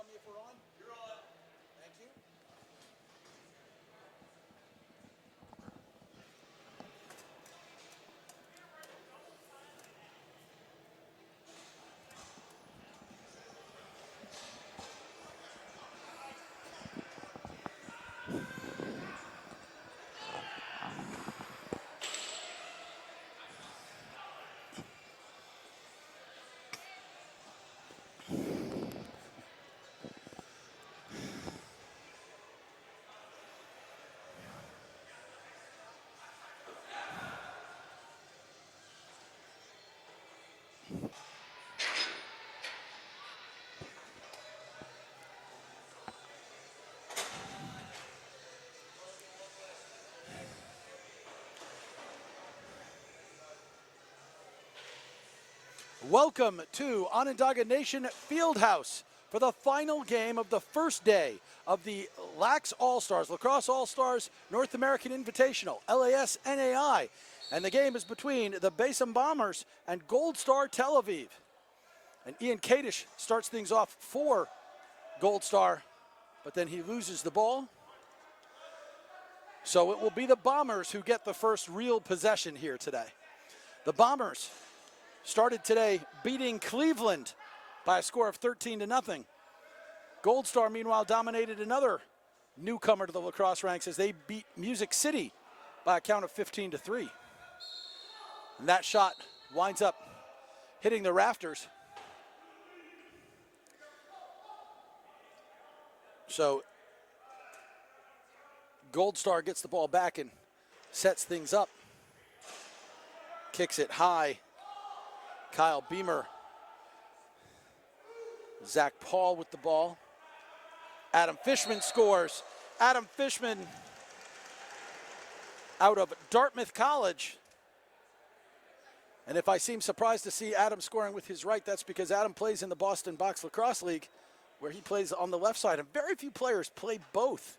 tell me if we're on? You're on. Thank you. Welcome to Onondaga Nation Fieldhouse for the final game of the first day of the LAXAllStars, Lacrosse All-Stars North American Invitational, LASNAI. And the game is between the Basom Bombers and Goldstar Tel Aviv. And Ian Kadish starts things off for Goldstar, but then he loses the ball. So it will be the Bombers who get the first real possession here today. The Bombers started today beating Cleveland by a score of 13-0. Goldstar, meanwhile, dominated another newcomer to the lacrosse ranks as they beat Music City by a count of 15-3. And that shot winds up hitting the rafters. So Goldstar gets the ball back and sets things up. Kicks it high. Kyle Beamer, Zach Paul with the ball. Adam Fishman scores. Adam Fishman out of Dartmouth College. And if I seem surprised to see Adam scoring with his right, that's because Adam plays in the Boston Box Lacrosse League, where he plays on the left side. And very few players play both.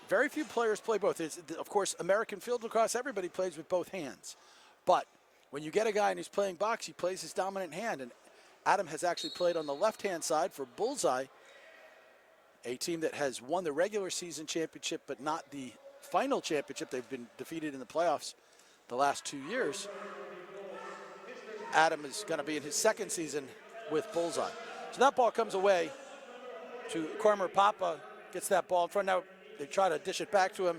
Very few players play both. It's, of course, American field lacrosse, everybody plays with both hands. But when you get a guy and he's playing box, he plays his dominant hand. And Adam has actually played on the left-hand side for Bullseye, a team that has won the regular season championship but not the final championship. They've been defeated in the playoffs the last 2 years. Adam is going to be in his second season with Bullseye. So that ball comes away to Cormer Papa, gets that ball in front. Now they try to dish it back to him.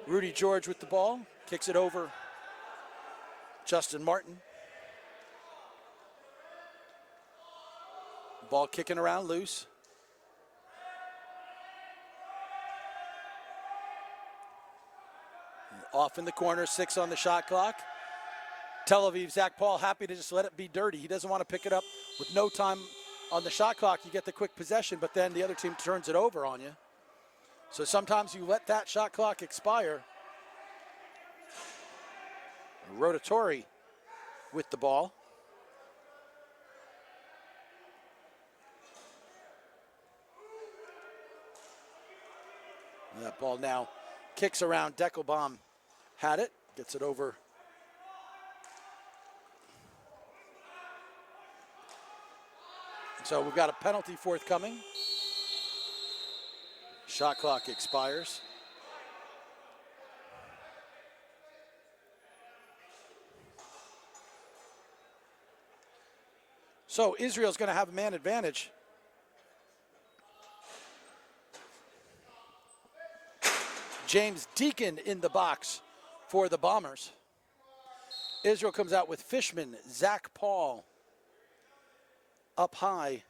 Rudy George with the ball, kicks it over. Justin Martin. Ball kicking around loose. Off in the corner, 6 on the shot clock. Tel Aviv, Zach Paul happy to just let it be dirty. He doesn't want to pick it up with no time on the shot clock. You get the quick possession, but then the other team turns it over on you. So sometimes you let that shot clock expire. Rotatori with the ball. And that ball now kicks around. Deckelbaum had it, gets it over. So we've got a penalty forthcoming. Shot clock expires. So Israel's going to have a man advantage. James Deacon in the box for the Bombers. Israel comes out with Fishman, Zach Paul. Up high,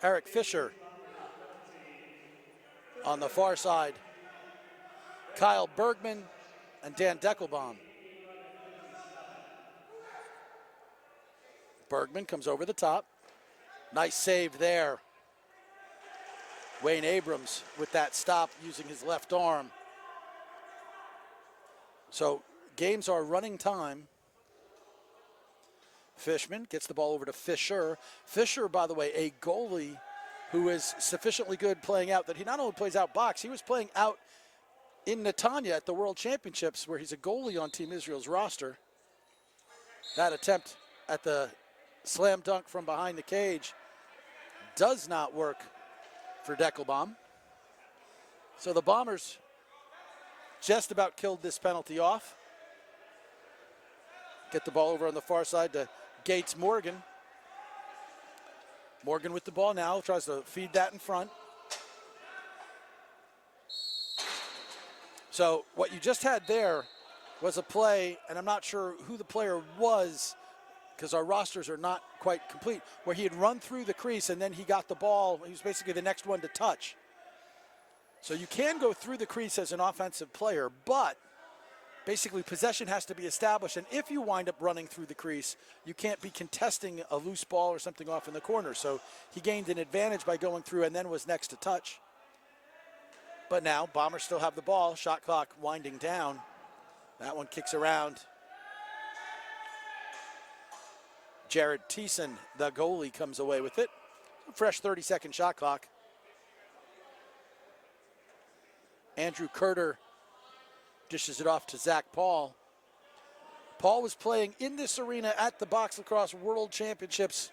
Eric Fisher. On the far side, Kyle Bergman and Dan Deckelbaum. Bergman comes over the top. Nice save there. Wayne Abrams with that stop using his left arm. So games are running time. Fishman gets the ball over to Fisher. Fisher, by the way, a goalie who is sufficiently good playing out that he not only plays out box, he was playing out in Netanya at the World Championships where he's a goalie on Team Israel's roster. That attempt at the slam dunk from behind the cage does not work for Deckelbaum. So the Bombers just about killed this penalty off. Get the ball over on the far side to Gates Morgan. Morgan with the ball now, tries to feed that in front. So what you just had there was a play, and I'm not sure who the player was because our rosters are not quite complete, where he had run through the crease and then he got the ball. He was basically the next one to touch. So you can go through the crease as an offensive player, but basically possession has to be established, and if you wind up running through the crease, you can't be contesting a loose ball or something off in the corner. So he gained an advantage by going through and then was next to touch. But now Bombers still have the ball, shot clock winding down. That one kicks around. Jared Thiessen, the goalie, comes away with it. Fresh 30-second shot clock. Andrew Curter dishes it off to Zach Paul. Paul was playing in this arena at the Box Lacrosse World Championships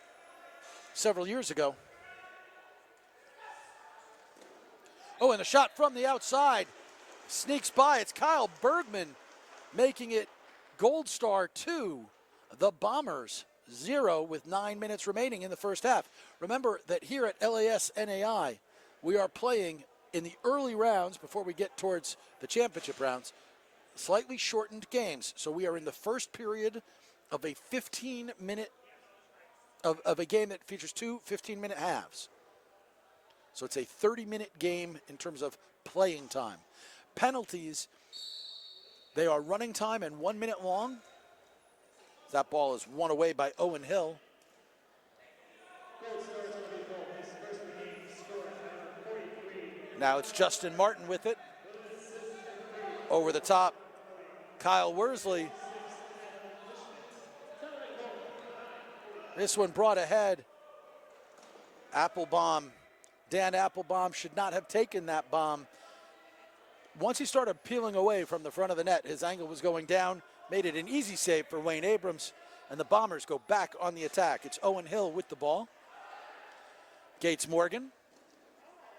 several years ago. Oh, and a shot from the outside sneaks by. It's Kyle Bergman making it Goldstar 2, the Bombers 0 with 9 minutes remaining in the first half. Remember that here at LASNAI, we are playing in the early rounds before we get towards the championship rounds, slightly shortened games. So we are in the first period of a 15-minute, of a game that features two 15-minute halves. So it's a 30-minute game in terms of playing time. Penalties, they are running time and 1 minute long. That ball is won away by Owen Hill. Now it's Justin Martin with it. Over the top, Kyle Worsley. This one brought ahead. Applebaum. Dan Applebaum should not have taken that bomb. Once he started peeling away from the front of the net, his angle was going down, made it an easy save for Wayne Abrams, and the Bombers go back on the attack. It's Owen Hill with the ball. Gates Morgan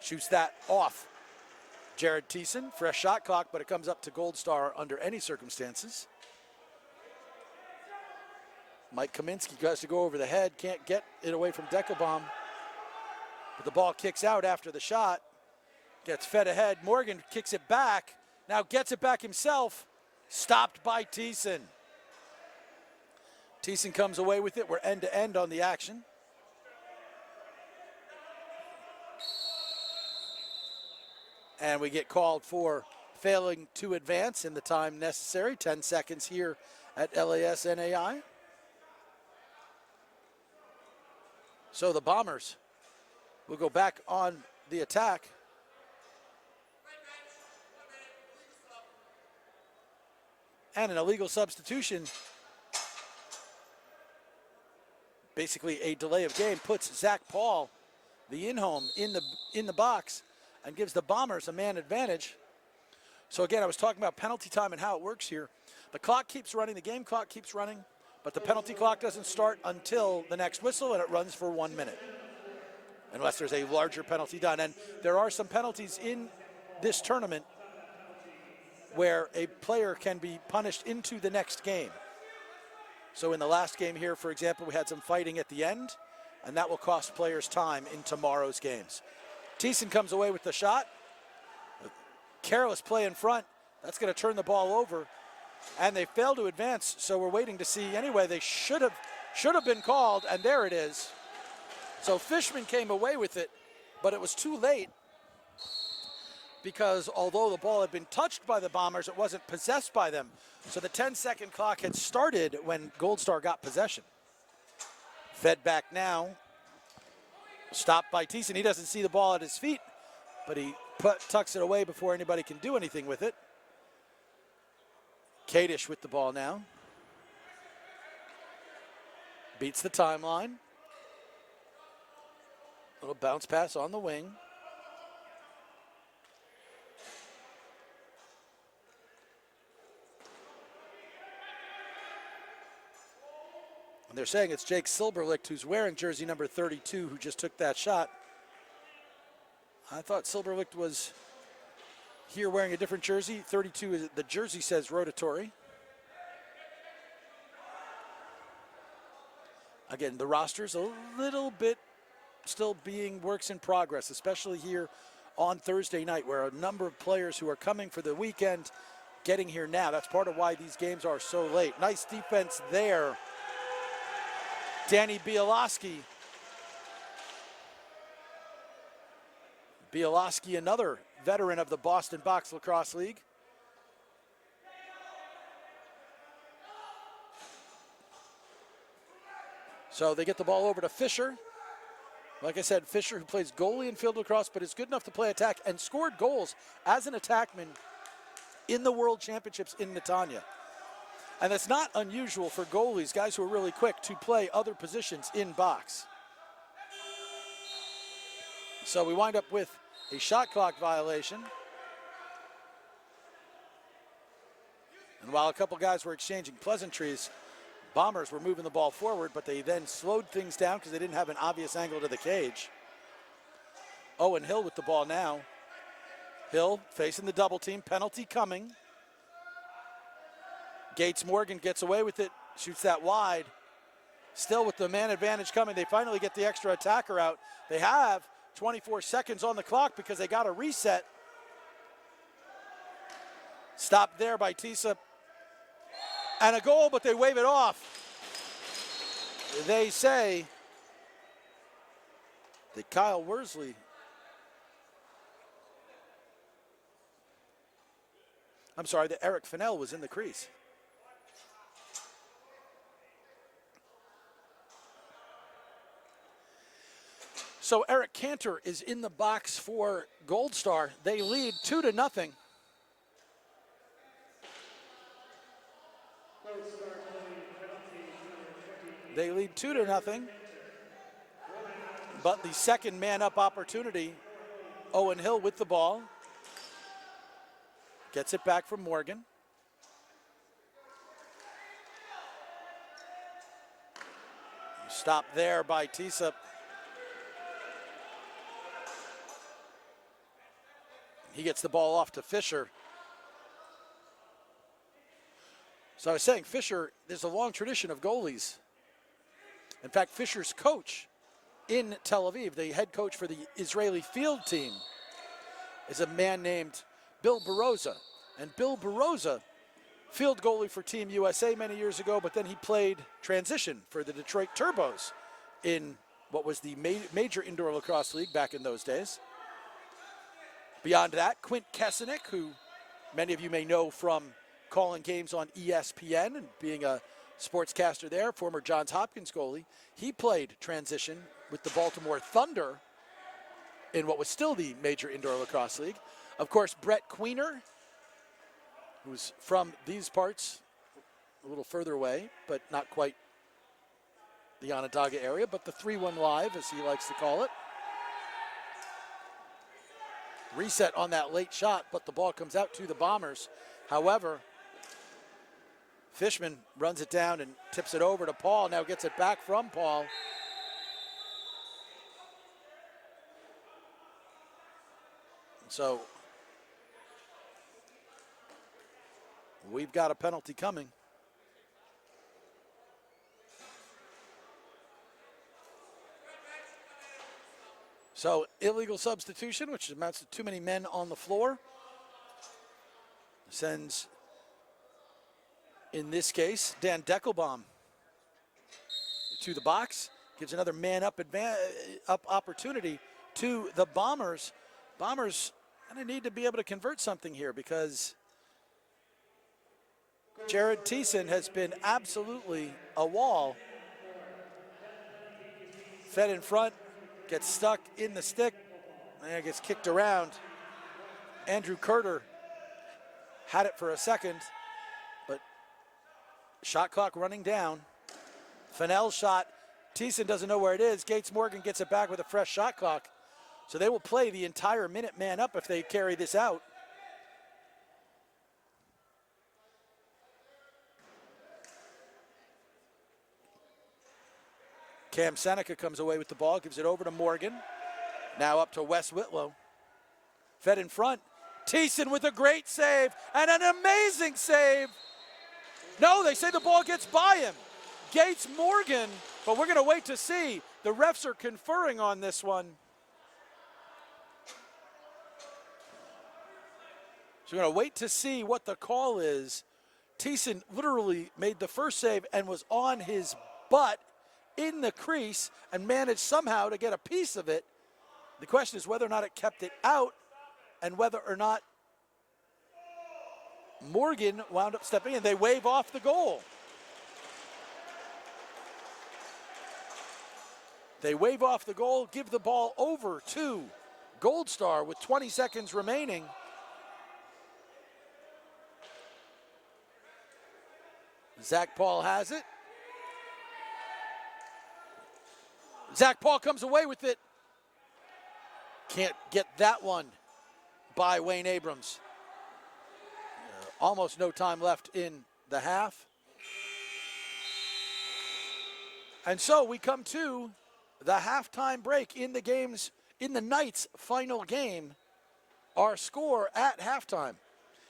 shoots that off. Jared Thiessen, fresh shot clock, but it comes up to Goldstar under any circumstances. Mike Kaminsky has to go over the head, can't get it away from Deckelbaum. But the ball kicks out after the shot. Gets fed ahead. Morgan kicks it back. Now gets it back himself. Stopped by Thiessen. Thiessen comes away with it. We're end to end on the action. And we get called for failing to advance in the time necessary. 10 seconds here at LASNAI. So the Bombers will go back on the attack. And an illegal substitution, basically a delay of game, puts Zach Paul, the in-home, in the box and gives the Bombers a man advantage. So again, I was talking about penalty time and how it works here. The clock keeps running, the game clock keeps running, but the penalty clock doesn't start until the next whistle, and it runs for 1 minute, unless there's a larger penalty done. And there are some penalties in this tournament where a player can be punished into the next game. So in the last game here, for example, we had some fighting at the end, and that will cost players time in tomorrow's games. Thiessen comes away with the shot. Careless play in front. That's going to turn the ball over, and they fail to advance, so we're waiting to see. Anyway, they should have been called, and there it is. So Fishman came away with it, but it was too late, because although the ball had been touched by the Bombers, it wasn't possessed by them. So the 10-second clock had started when Goldstar got possession. Fed back now. Stopped by Thiessen. He doesn't see the ball at his feet, but he tucks it away before anybody can do anything with it. Kadish with the ball now. Beats the timeline. Little bounce pass on the wing. And they're saying it's Jake Silberlicht who's wearing jersey number 32 who just took that shot. I thought Silberlicht was here wearing a different jersey. 32 is the jersey says rotatory. Again, the roster's a little bit still being works in progress, especially here on Thursday night, where a number of players who are coming for the weekend getting here now. That's part of why these games are so late. Nice defense there. Danny Bielowski. Bielowski, another veteran of the Boston Box Lacrosse League. So they get the ball over to Fisher. Like I said, Fisher, who plays goalie in field lacrosse, but is good enough to play attack and scored goals as an attackman in the World Championships in Netanya. And that's not unusual for goalies, guys who are really quick, to play other positions in box. So we wind up with a shot clock violation. And while a couple guys were exchanging pleasantries, Bombers were moving the ball forward, but they then slowed things down because they didn't have an obvious angle to the cage. Owen Hill with the ball now. Hill facing the double team, penalty coming. Gates Morgan gets away with it, shoots that wide. Still with the man advantage coming, they finally get the extra attacker out. They have 24 seconds on the clock because they got a reset. Stopped there by Tisa. And a goal, but they wave it off. They say that Kyle Worsley that Eric Fennell was in the crease. So Eric Cantor is in the box for Goldstar. They lead 2-0. They lead 2-0. But the second man-up opportunity, Owen Hill with the ball. Gets it back from Morgan. Stopped there by Tisa. He gets the ball off to Fisher. So I was saying, Fisher, there's a long tradition of goalies. In fact, Fisher's coach in Tel Aviv, the head coach for the Israeli field team, is a man named Bill Baroza. And Bill Baroza, field goalie for Team USA many years ago, but then he played transition for the Detroit Turbos in what was the major indoor lacrosse league back in those days. Beyond that, Quint Kesenick, who many of you may know from calling games on ESPN and being a sportscaster there, former Johns Hopkins goalie. He played transition with the Baltimore Thunder in what was still the major indoor lacrosse league. Of course, Brett Queener, who's from these parts, a little further away, but not quite the Onondaga area, but the 3-1 live, as he likes to call it. Reset on that late shot, but the ball comes out to the Bombers. However, Fishman runs it down and tips it over to Paul. Now gets it back from Paul. So we've got a penalty coming. So illegal substitution, which amounts to too many men on the floor. Sends, in this case, Dan Deckelbaum to the box. Gives another man-up opportunity to the Bombers. Bombers kind of need to be able to convert something here because Jared Thiessen has been absolutely a wall. Fed in front, gets stuck in the stick, and gets kicked around. Andrew Curter had it for a second, but shot clock running down. Fennell's shot, Thiessen doesn't know where it is. Gates Morgan gets it back with a fresh shot clock. So they will play the entire minute man up if they carry this out. Cam Seneca comes away with the ball, gives it over to Morgan. Now up to Wes Whitlow. Fed in front. Thiessen with a great save and an amazing save. No, they say the ball gets by him. Gates Morgan, but we're going to wait to see. The refs are conferring on this one. So we're going to wait to see what the call is. Thiessen literally made the first save and was on his butt in the crease and managed somehow to get a piece of it. The question is whether or not it kept it out and whether or not Morgan wound up stepping in. They wave off the goal. They wave off the goal, give the ball over to Goldstar with 20 seconds remaining. Zach Paul has it. Zach Paul comes away with it. Can't get that one by Wayne Abrams. Almost no time left in the half. And so we come to the halftime break in the night's final game. Our score at halftime.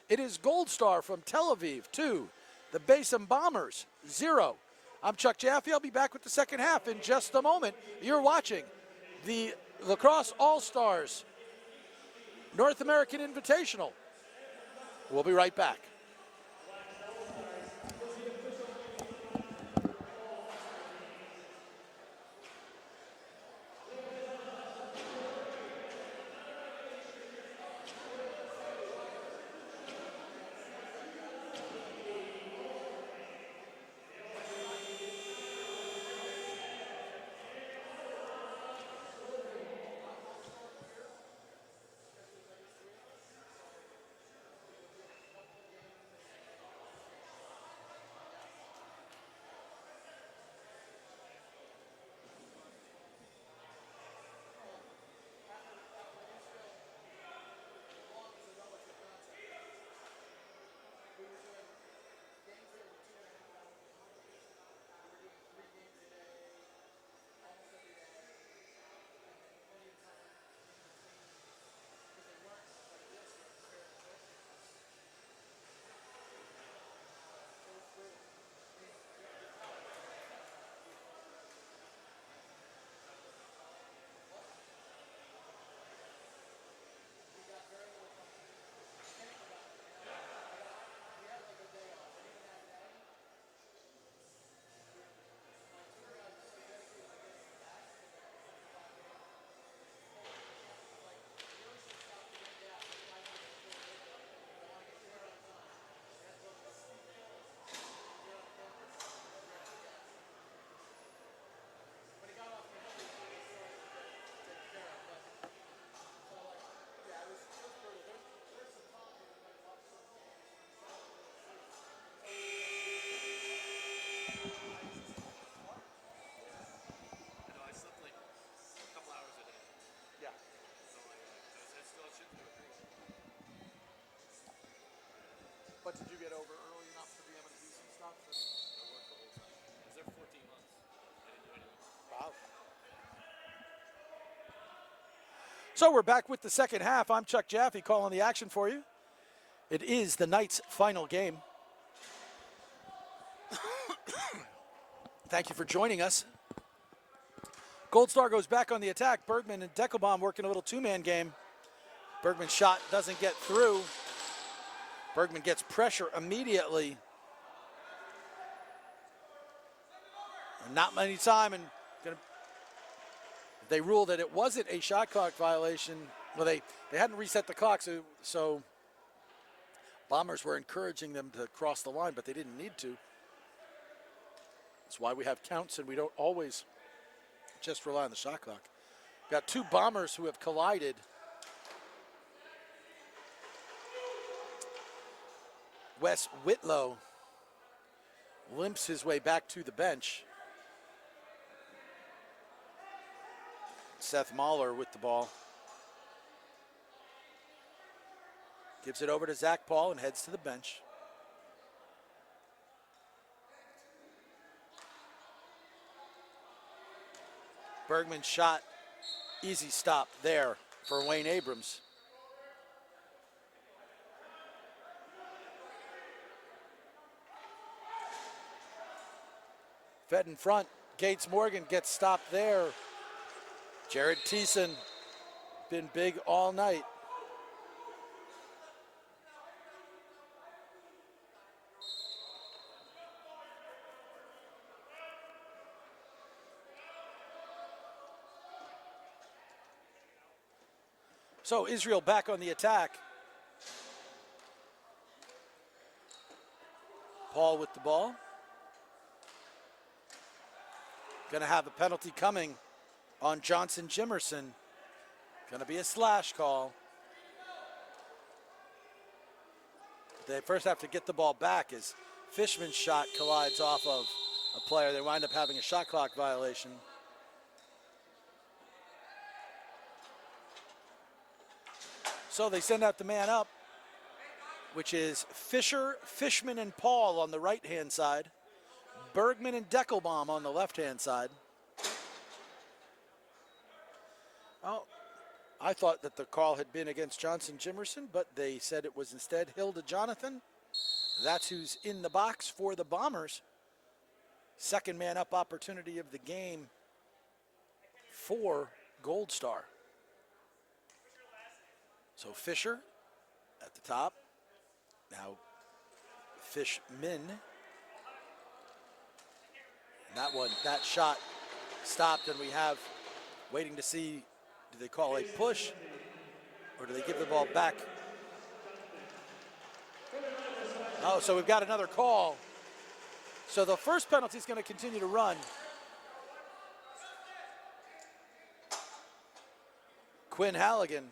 It is Goldstar from Tel Aviv 2, the Basom Bombers 0. I'm Chuck Jaffe. I'll be back with the second half in just a moment. You're watching the Lacrosse All-Stars North American Invitational. We'll be right back. But did you get over early enough to be able to do some stuff? I worked the whole time. I was there 14 months. I didn't do anything. Wow. So we're back with the second half. I'm Chuck Jaffe calling the action for you. It is the night's final game. Thank you for joining us. Goldstar goes back on the attack. Bergman and Deckelbaum working a little two-man game. Bergman's shot doesn't get through. Bergman gets pressure immediately. And not many time, and they ruled that it wasn't a shot clock violation. Well, they hadn't reset the clock, so Bombers were encouraging them to cross the line, but they didn't need to. That's why we have counts, and we don't always just rely on the shot clock. Got two Bombers who have collided. Wes Whitlow limps his way back to the bench. Seth Mahler with the ball. Gives it over to Zach Paul and heads to the bench. Bergman's shot, easy stop there for Wayne Abrams. Fed in front, Gates Morgan gets stopped there. Jared Thiessen, been big all night. So Israel back on the attack. Paul with the ball. Going to have a penalty coming on Johnson Jimerson. Going to be a slash call. They first have to get the ball back as Fishman's shot collides off of a player. They wind up having a shot clock violation. So they send out the man up, which is Fisher, Fishman, and Paul on the right-hand side. Bergman and Deckelbaum on the left-hand side. Oh, I thought that the call had been against Johnson Jimerson, but they said it was instead Hilda Jonathan. That's who's in the box for the Bombers. Second man up opportunity of the game for Goldstar. So Fisher at the top. Now Fishman. That shot stopped, and we have waiting to see, do they call a push or do they give the ball back? Oh, so we've got another call. So the first penalty is going to continue to run. Quinn Halligan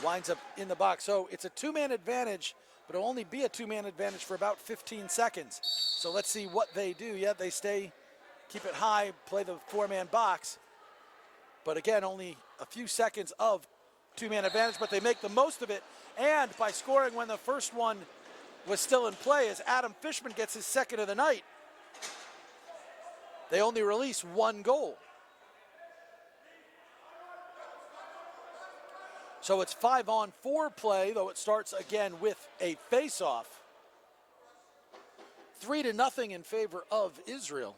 winds up in the box. So it's a two-man advantage, but it'll only be a two-man advantage for about 15 seconds. So let's see what they do. Yeah, they stay, keep it high, play the four-man box. But again, only a few seconds of two-man advantage, but they make the most of it. And by scoring when the first one was still in play, as Adam Fishman gets his second of the night, they only release one goal. So it's 5-on-4 play, though it starts again with a face-off. 3-0 in favor of Israel.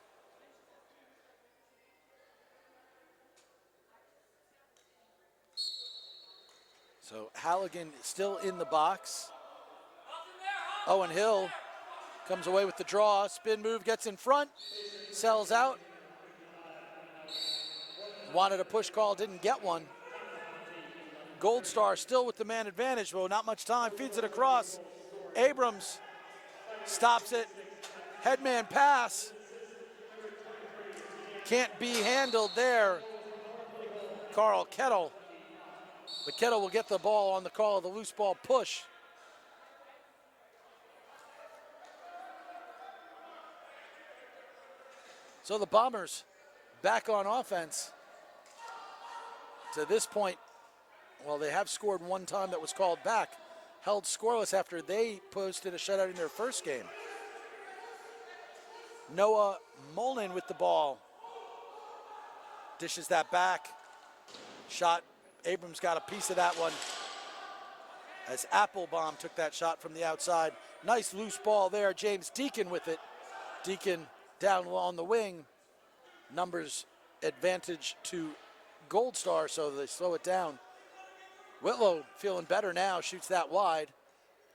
So Halligan still in the box. Owen Hill comes away with the draw. Spin move, gets in front, sells out. Wanted a push call, didn't get one. Goldstar still with the man advantage, but not much time. Feeds it across. Abrams stops it. Headman pass. Can't be handled there. Carl Kettle. But Kettle will get the ball on the call of the loose ball push. So the Bombers back on offense. To this point, well, they have scored one time that was called back. Held scoreless after they posted a shutout in their first game. Noah Molin with the ball. Dishes that back. Shot. Abrams got a piece of that one as Applebaum took that shot from the outside. Nice loose ball there. James Deacon with it. Deacon down on the wing. Numbers advantage to Goldstar, so they slow it down. Whitlow feeling better now, shoots that wide.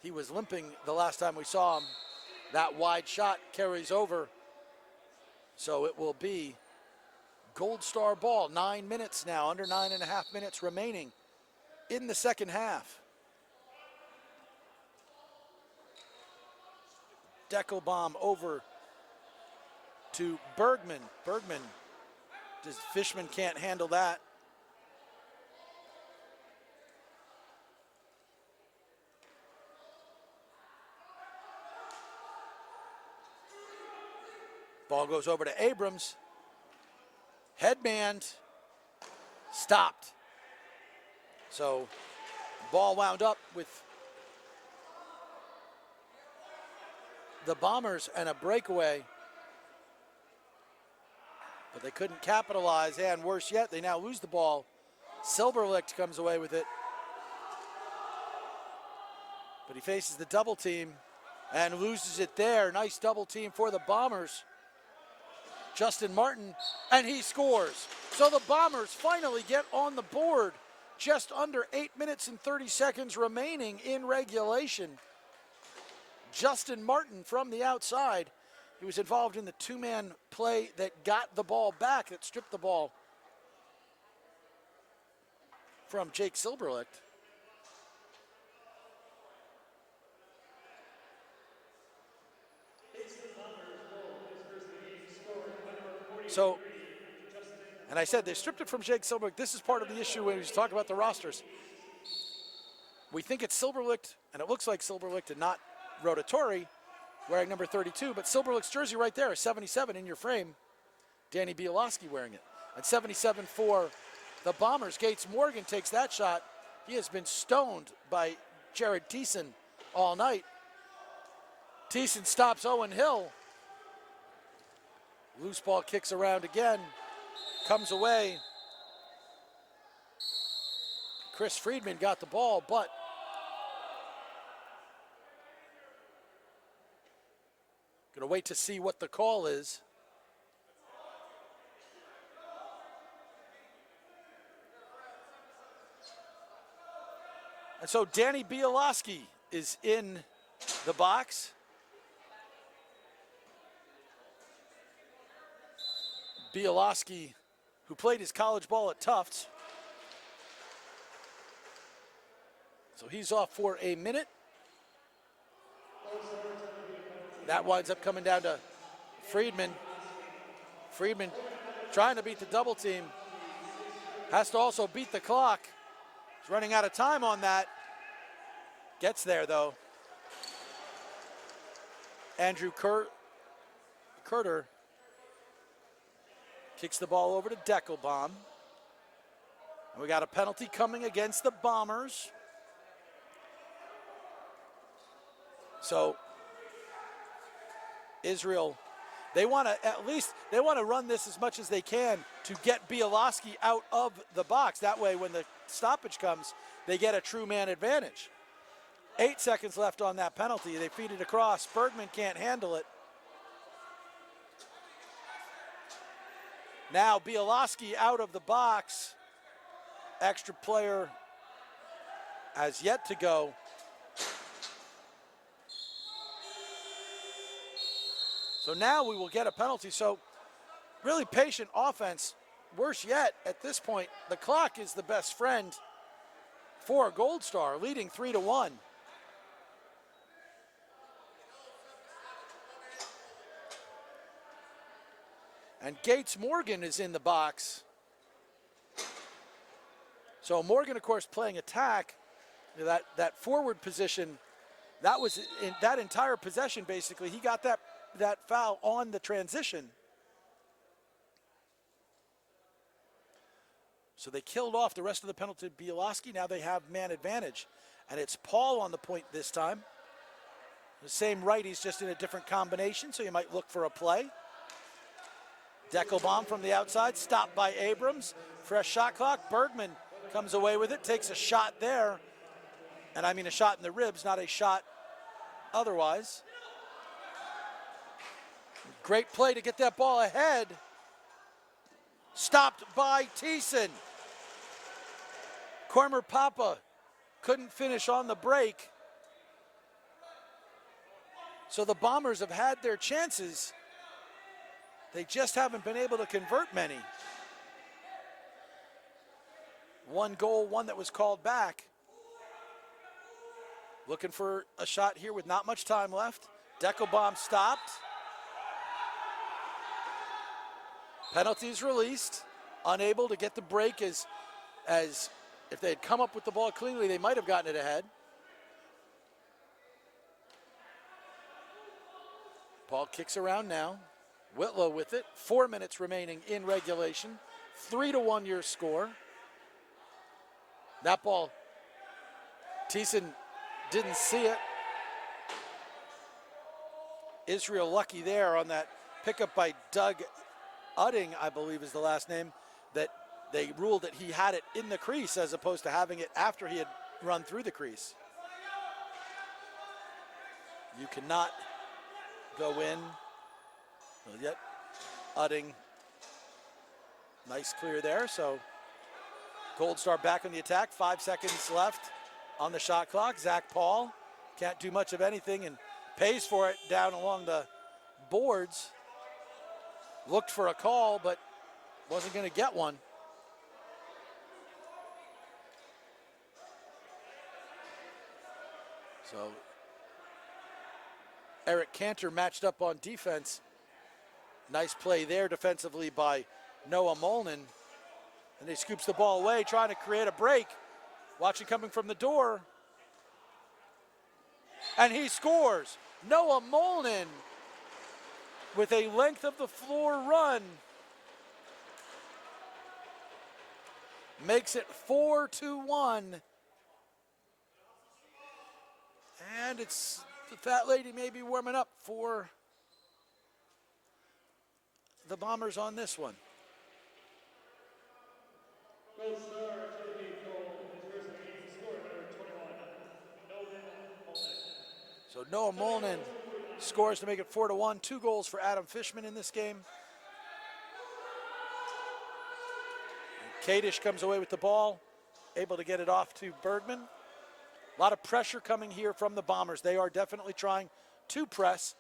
He was limping the last time we saw him. That wide shot carries over. So it will be Goldstar ball. 9 minutes now, under 9.5 minutes remaining in the second half. Deckelbaum over to Bergman. Bergman, Fishman can't handle that. Ball goes over to Abrams. Headband stopped. So ball wound up with the Bombers and a breakaway. but they couldn't capitalize, and worse yet, they now lose the ball. Silberlicht comes away with it, but he faces the double team and loses it there. Nice double team for the Bombers. Justin Martin, and he scores. So the Bombers finally get on the board. Just under 8 minutes and 30 seconds remaining in regulation. Justin Martin from the outside. He was involved in the two-man play that got the ball back, that stripped the ball from Jake Silberlicht. So, and I said they stripped it from Jake Silberlicht. This is part of the issue when we talk about the rosters. We think it's Silberlicht, and it looks like Silberlicht and not Rotatori, wearing number 32, but Silberlicht's jersey right there is 77 in your frame. Danny Bielowski wearing it. And 77 for the Bombers. Gates Morgan takes that shot. He has been stoned by Jared Thiessen all night. Thiessen stops Owen Hill. Loose ball kicks around again, comes away. Chris Friedman got the ball, but gonna wait to see what the call is. And so Danny Bielowski is in the box. Bielowski, who played his college ball at Tufts. So he's off for a minute. That winds up coming down to Friedman. Friedman trying to beat the double team. Has to also beat the clock. He's running out of time on that. Gets there though. Andrew Kurter kicks the ball over to Deckelbaum. And we got a penalty coming against the Bombers. So Israel, they want to run this as much as they can to get Bielowski out of the box. That way when the stoppage comes, they get a true man advantage. 8 seconds left on that penalty. They feed it across. Bergman can't handle it. Now Bielowski out of the box. Extra player has yet to go. So now we will get a penalty. So really patient offense. Worse yet, at this point, the clock is the best friend for Goldstar, leading 3-1. And Gates Morgan is in the box. So Morgan, of course, playing attack. That forward position, that was in that entire possession, basically. He got that foul on the transition. So they killed off the rest of the penalty to Bielowski. Now they have man advantage. And it's Paul on the point this time. The same righties, just in a different combination, so you might look for a play. Deckelbaum from the outside, stopped by Abrams. Fresh shot clock. Bergman comes away with it, takes a shot there. And I mean a shot in the ribs, not a shot otherwise. Great play to get that ball ahead. Stopped by Thiessen. Cormer Papa couldn't finish on the break. So the Bombers have had their chances. They just haven't been able to convert many. One goal, one that was called back. Looking for a shot here with not much time left. Deckelbaum stopped. Penalties released. Unable to get the break as if they had come up with the ball cleanly, they might have gotten it ahead. Ball kicks around now. Whitlow with it. 4 minutes remaining in regulation. 3-1 your score. That ball, Thiessen didn't see it. Israel lucky there on that pickup by Doug Udding, I believe is the last name, that they ruled that he had it in the crease as opposed to having it after he had run through the crease. You cannot go in. Well, yet Udding, nice clear there. So Goldstar back on the attack. 5 seconds left on the shot clock. Zach Paul can't do much of anything and pays for it down along the boards. Looked for a call, but wasn't going to get one. So Eric Cantor matched up on defense. Nice play there defensively by Noah Molnan. And he scoops the ball away, trying to create a break. Watching coming from the door. And he scores. Noah Molnan with a length of the floor run. Makes it 4-1. And it's the fat lady maybe warming up for the Bombers on this one. So Noah Molnan scores to make it 4-1. 2 goals for Adam Fishman in this game. Kadish comes away with the ball, able to get it off to Bergman. A lot of pressure coming here from the Bombers. They are definitely trying to press.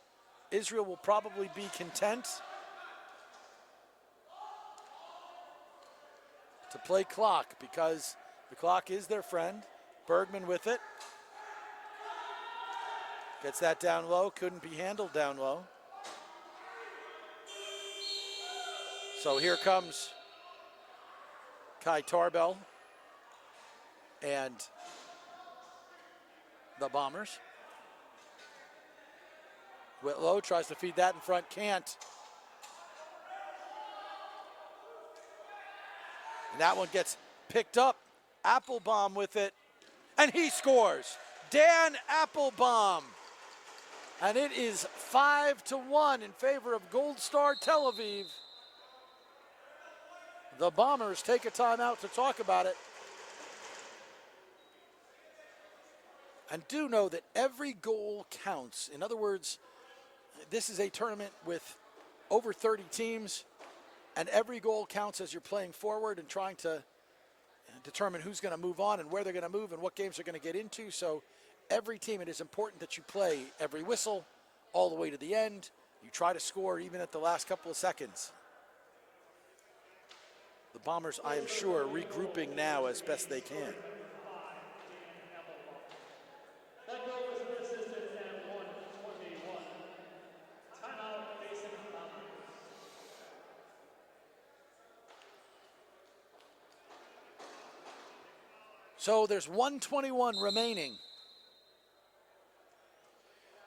Israel will probably be content to play clock because the clock is their friend. Bergman with it. Gets that down low, couldn't be handled down low. So here comes Kai Tarbell and the Bombers. Whitlow tries to feed that in front, can't. And that one gets picked up. Applebaum with it, and he scores. Dan Applebaum. And it is 5-1 in favor of Goldstar Tel Aviv. The Bombers take a timeout to talk about it. And do know that every goal counts. In other words, this is a tournament with over 30 teams, and every goal counts as you're playing forward and trying to determine who's going to move on and where they're going to move and what games they're going to get into. So every team, it is important that you play every whistle all the way to the end. You try to score even at the last couple of seconds. The Bombers, I am sure, regrouping now as best they can. So there's 1:21 remaining.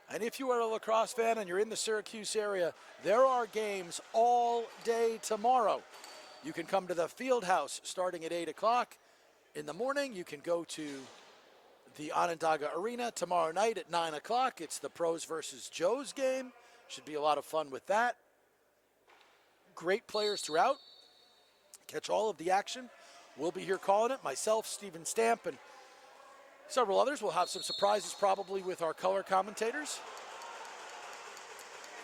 And if you are a lacrosse fan and you're in the Syracuse area, there are games all day tomorrow. You can come to the field house starting at 8 o'clock in the morning. You can go to the Onondaga Arena tomorrow night at 9 o'clock. It's the Pros versus Joes game. Should be a lot of fun with that. Great players throughout. Catch all of the action. We'll be here calling it. Myself, Steven Stamp, and several others. We'll have some surprises probably with our color commentators.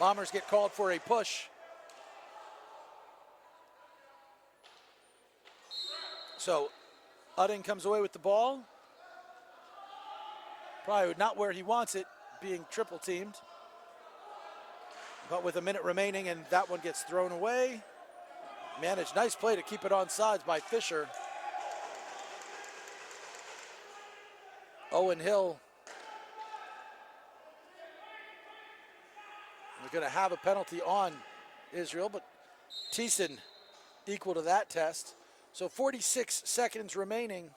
Bombers get called for a push. So Udding comes away with the ball. Probably not where he wants it, being triple teamed. But with a minute remaining, and that one gets thrown away. Managed, nice play to keep it on sides by Fisher. Owen Hill. We're going to have a penalty on Israel, but Thiessen equal to that test. So 46 seconds remaining.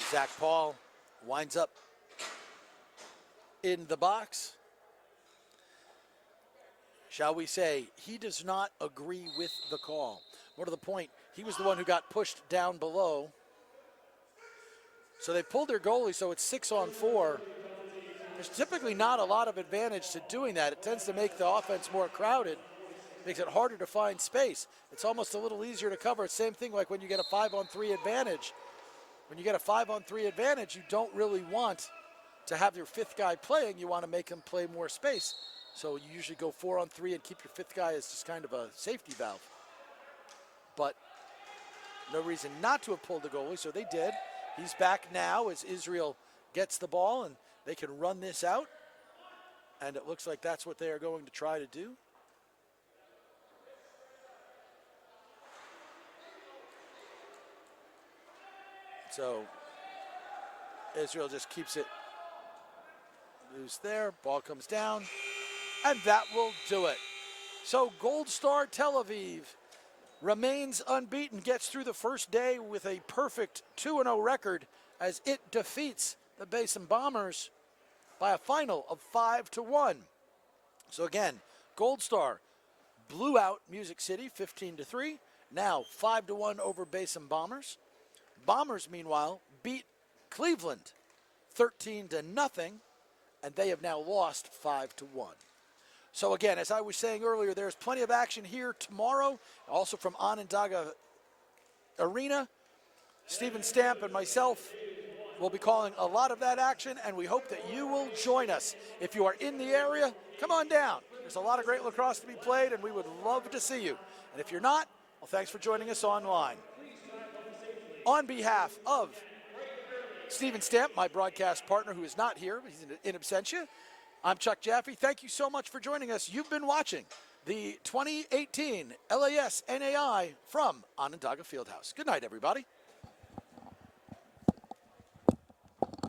Zach Paul winds up in the box. Shall we say, he does not agree with the call. More to the point, he was the one who got pushed down below. So they pulled their goalie, so it's 6-on-4. There's typically not a lot of advantage to doing that. It tends to make the offense more crowded, makes it harder to find space. It's almost a little easier to cover. Same thing like when you get a 5-on-3 advantage. When you get a 5-on-3 advantage, you don't really want to have your fifth guy playing. You want to make him play more space. So you usually go 4-on-3 and keep your fifth guy as just kind of a safety valve. But no reason not to have pulled the goalie, so they did. He's back now as Israel gets the ball, and they can run this out. And it looks like that's what they are going to try to do. So Israel just keeps it loose there. Ball comes down, and that will do it. So Goldstar Tel Aviv remains unbeaten, gets through the first day with a perfect 2-0 record as it defeats the Basom Bombers by a final of 5-1. So again, Goldstar blew out Music City 15-3. Now 5-1 over Basom Bombers. Bombers, meanwhile, beat Cleveland 13-0, and they have now lost 5-1. So again, as I was saying earlier, there's plenty of action here tomorrow, also from Onondaga Arena. Stephen Stamp and myself will be calling a lot of that action, and we hope that you will join us. If you are in the area, come on down. There's a lot of great lacrosse to be played, and we would love to see you. And if you're not, well, thanks for joining us online. On behalf of Stephen Stamp, my broadcast partner who is not here, he's in absentia, I'm Chuck Jaffe. Thank you so much for joining us. You've been watching the 2018 LASNAI from Onondaga Fieldhouse. Good night, everybody.